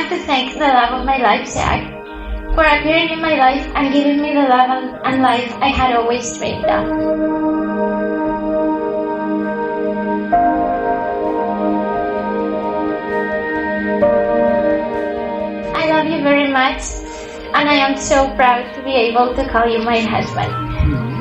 want to thank the love of my life, Zach, for appearing in my life and giving me the love and life I had always dreamed of. I love you very much, and I am so proud to be able to call you my husband.